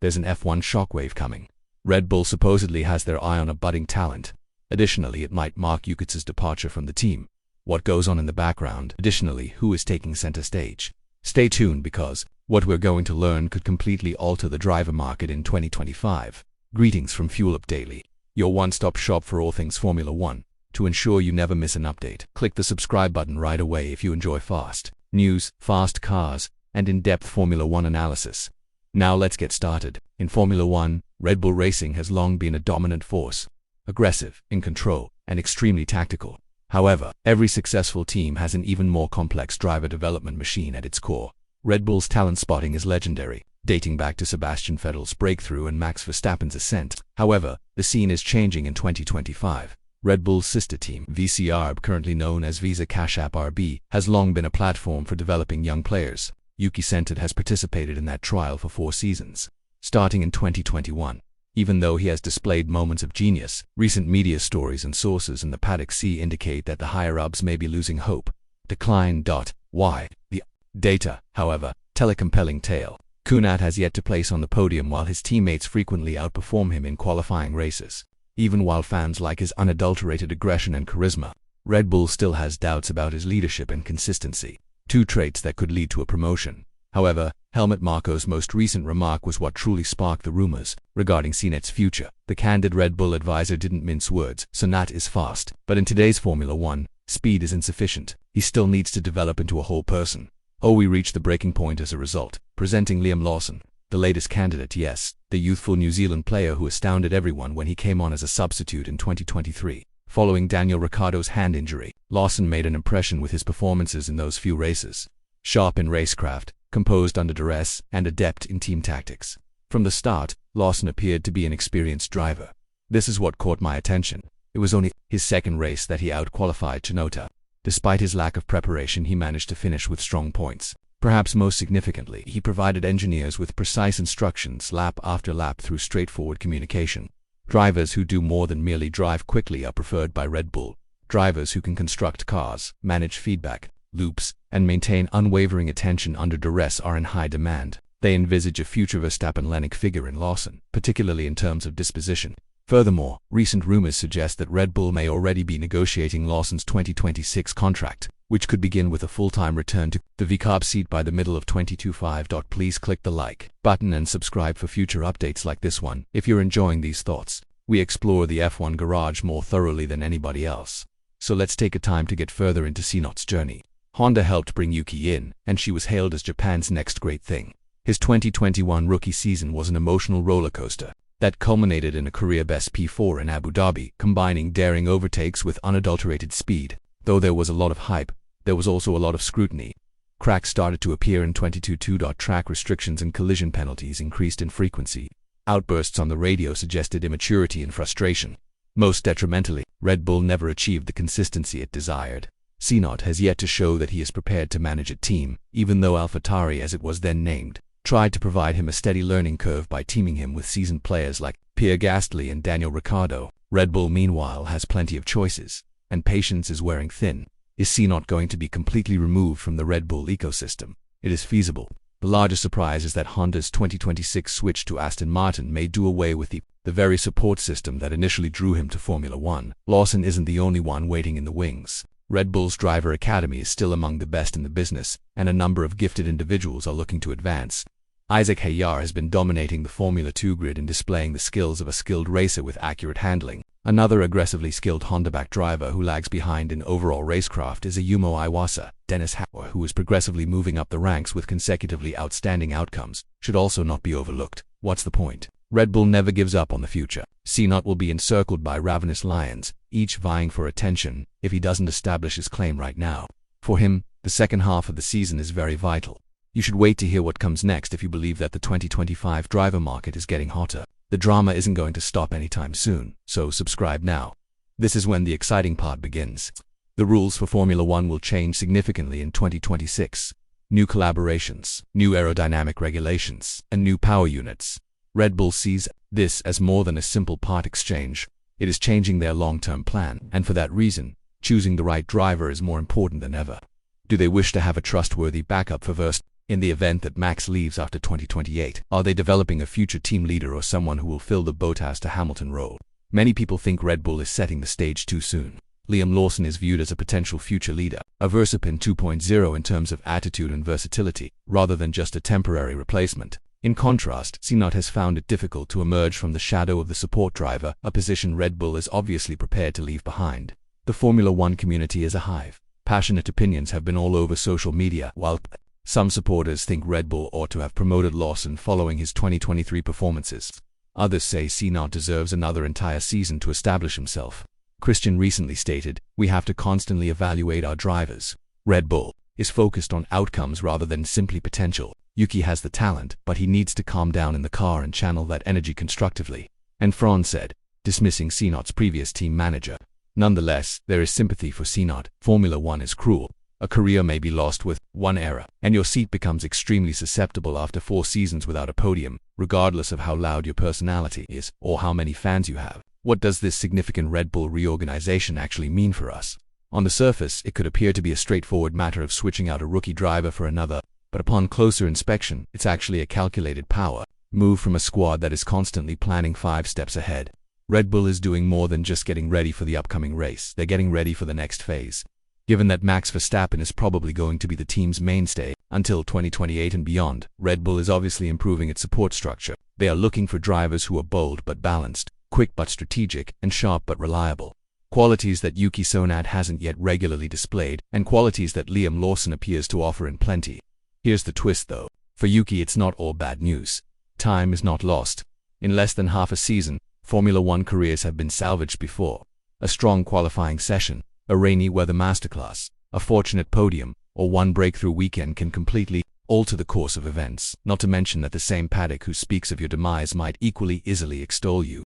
there's an F1 shockwave coming. Red Bull supposedly has their eye on a budding talent. Additionally, it might mark Yuki's departure from the team. What goes on in the background? Additionally, who is taking center stage? Stay tuned because what we're going to learn could completely alter the driver market in 2025. Greetings from Fuel Up Daily, your one-stop shop for all things Formula One. To ensure you never miss an update, click the subscribe button right away if you enjoy fast news, fast cars, and in-depth Formula One analysis. Now let's get started. In Formula One, Red Bull Racing has long been a dominant force, aggressive, in control, and extremely tactical. However, every successful team has an even more complex driver development machine at its core. Red Bull's talent spotting is legendary, dating back to Sebastian Vettel's breakthrough and Max Verstappen's ascent. However, the scene is changing in 2025. Red Bull's sister team, VCRB, currently known as Visa Cash App RB, has long been a platform for developing young players. Yuki Tsunoda has participated in that trial for 4 seasons, starting in 2021. Even though he has displayed moments of genius, recent media stories and sources in the Paddock Sea indicate that the higher-ups may be losing hope. Decline. Why? The data, however, tell a compelling tale. Tsunoda has yet to place on the podium while his teammates frequently outperform him in qualifying races. Even while fans like his unadulterated aggression and charisma, Red Bull still has doubts about his leadership and consistency, 2 traits that could lead to a promotion. However, Helmut Marko's most recent remark was what truly sparked the rumors regarding Tsunoda's future. The candid Red Bull advisor didn't mince words. Tsunoda is fast, but in today's Formula One, speed is insufficient. He still needs to develop into a whole person. We reached the breaking point as a result, presenting Liam Lawson, the latest candidate. Yes, the youthful New Zealand player who astounded everyone when he came on as a substitute in 2023. Following Daniel Ricciardo's hand injury, Lawson made an impression with his performances in those few races. Sharp in racecraft, composed under duress, and adept in team tactics. From the start, Lawson appeared to be an experienced driver. This is what caught my attention. It was only his second race that he outqualified Tsunoda. Despite his lack of preparation, he managed to finish with strong points. Perhaps most significantly, he provided engineers with precise instructions lap after lap through straightforward communication. Drivers who do more than merely drive quickly are preferred by Red Bull. Drivers who can construct cars, manage feedback loops, and maintain unwavering attention under duress are in high demand. They envisage a future Verstappen-like figure in Lawson, particularly in terms of disposition. Furthermore, recent rumors suggest that Red Bull may already be negotiating Lawson's 2026 contract, which could begin with a full-time return to the VCARB seat by the middle of 2025. Please click the like button and subscribe for future updates like this one. If you're enjoying these thoughts, we explore the F1 garage more thoroughly than anybody else. So let's take a time to get further into Tsunoda's journey. Honda helped bring Yuki in, and she was hailed as Japan's next great thing. His 2021 rookie season was an emotional rollercoaster that culminated in a career-best P4 in Abu Dhabi, combining daring overtakes with unadulterated speed. Though there was a lot of hype, there was also a lot of scrutiny. Cracks started to appear in 2022. Track restrictions and collision penalties increased in frequency. Outbursts on the radio suggested immaturity and frustration. Most detrimentally, Red Bull never achieved the consistency it desired. Tsunoda has yet to show that he is prepared to manage a team, even though AlphaTauri, as it was then named, tried to provide him a steady learning curve by teaming him with seasoned players like Pierre Gasly and Daniel Ricciardo. Red Bull, meanwhile, has plenty of choices, and patience is wearing thin. Is Tsunoda going to be completely removed from the Red Bull ecosystem? It is feasible. The largest surprise is that Honda's 2026 switch to Aston Martin may do away with the very support system that initially drew him to Formula One. Lawson isn't the only one waiting in the wings. Red Bull's driver academy is still among the best in the business, and a number of gifted individuals are looking to advance. Isaac Hayar has been dominating the Formula 2 grid and displaying the skills of a skilled racer with accurate handling. Another aggressively skilled Honda-backed driver who lags behind in overall racecraft is Ayumu Iwasa. Dennis Hauer, who is progressively moving up the ranks with consecutively outstanding outcomes, should also not be overlooked. What's the point? Red Bull never gives up on the future. Tsunoda will be encircled by ravenous lions, each vying for attention, if he doesn't establish his claim right now. For him, the second half of the season is very vital. You should wait to hear what comes next if you believe that the 2025 driver market is getting hotter. The drama isn't going to stop anytime soon, so subscribe now. This is when the exciting part begins. The rules for Formula One will change significantly in 2026. New collaborations, new aerodynamic regulations, and new power units. Red Bull sees this as more than a simple part exchange. It is changing their long-term plan, and for that reason, choosing the right driver is more important than ever. Do they wish to have a trustworthy backup for Verstappen? In the event that Max leaves after 2028, are they developing a future team leader or someone who will fill the Bottas to Hamilton role? Many people think Red Bull is setting the stage too soon. Liam Lawson is viewed as a potential future leader, a Verstappen 2.0 in terms of attitude and versatility, rather than just a temporary replacement. In contrast, Tsunoda has found it difficult to emerge from the shadow of the support driver, a position Red Bull is obviously prepared to leave behind. The Formula One community is a hive. Passionate opinions have been all over social media, while some supporters think Red Bull ought to have promoted Lawson following his 2023 performances. Others say Tsunoda deserves another entire season to establish himself. Christian recently stated, "We have to constantly evaluate our drivers. Red Bull is focused on outcomes rather than simply potential. Yuki has the talent, but he needs to calm down in the car and channel that energy constructively." And Franz said, dismissing Tsunoda's previous team manager. Nonetheless, there is sympathy for Tsunoda. Formula One is cruel. A career may be lost with one error, and your seat becomes extremely susceptible after 4 seasons without a podium, regardless of how loud your personality is or how many fans you have. What does this significant Red Bull reorganization actually mean for us? On the surface, it could appear to be a straightforward matter of switching out a rookie driver for another, but upon closer inspection, it's actually a calculated power move from a squad that is constantly planning 5 steps ahead. Red Bull is doing more than just getting ready for the upcoming race. They're getting ready for the next phase. Given that Max Verstappen is probably going to be the team's mainstay until 2028 and beyond, Red Bull is obviously improving its support structure. They are looking for drivers who are bold but balanced, quick but strategic, and sharp but reliable. Qualities that Yuki Tsunoda hasn't yet regularly displayed, and qualities that Liam Lawson appears to offer in plenty. Here's the twist though. For Yuki, it's not all bad news. Time is not lost. In less than half a season, Formula One careers have been salvaged before. A strong qualifying session, a rainy weather masterclass, a fortunate podium, or one breakthrough weekend can completely alter the course of events, not to mention that the same paddock who speaks of your demise might equally easily extol you.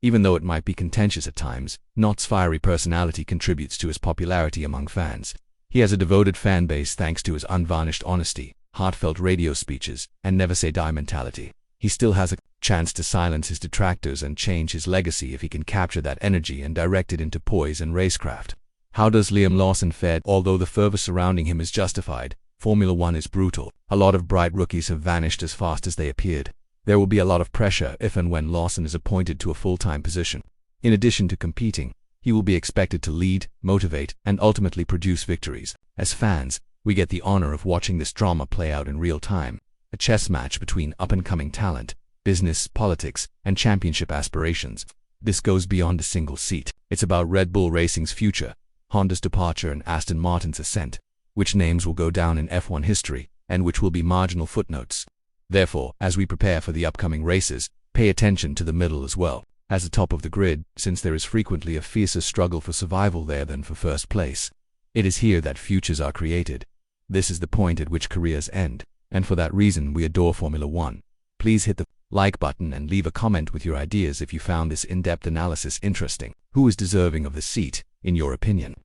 Even though it might be contentious at times, Knott's fiery personality contributes to his popularity among fans. He has a devoted fan base thanks to his unvarnished honesty, heartfelt radio speeches, and never-say-die mentality. He still has a chance to silence his detractors and change his legacy if he can capture that energy and direct it into poise and racecraft. How does Liam Lawson fare? Although the fervor surrounding him is justified, Formula One is brutal. A lot of bright rookies have vanished as fast as they appeared. There will be a lot of pressure if and when Lawson is appointed to a full-time position. In addition to competing, he will be expected to lead, motivate, and ultimately produce victories. As fans, we get the honor of watching this drama play out in real time. A chess match between up-and-coming talent, business, politics, and championship aspirations. This goes beyond a single seat. It's about Red Bull Racing's future, Honda's departure, and Aston Martin's ascent. Which names will go down in F1 history, and which will be marginal footnotes. Therefore, as we prepare for the upcoming races, pay attention to the middle as well, as the top of the grid, since there is frequently a fiercer struggle for survival there than for first place. It is here that futures are created. This is the point at which careers end, and for that reason we adore Formula One. Please hit the like button and leave a comment with your ideas if you found this in-depth analysis interesting. Who is deserving of the seat, in your opinion?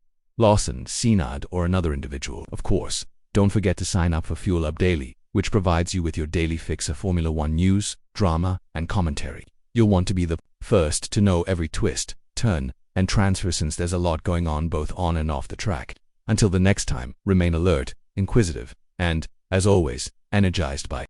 Lawson, Tsunoda, or another individual? Of course, don't forget to sign up for Fuel Up Daily, which provides you with your daily fix of Formula One news, drama, and commentary. You'll want to be the first to know every twist, turn, and transfer since there's a lot going on both on and off the track. Until the next time, remain alert, inquisitive, and, as always, energized by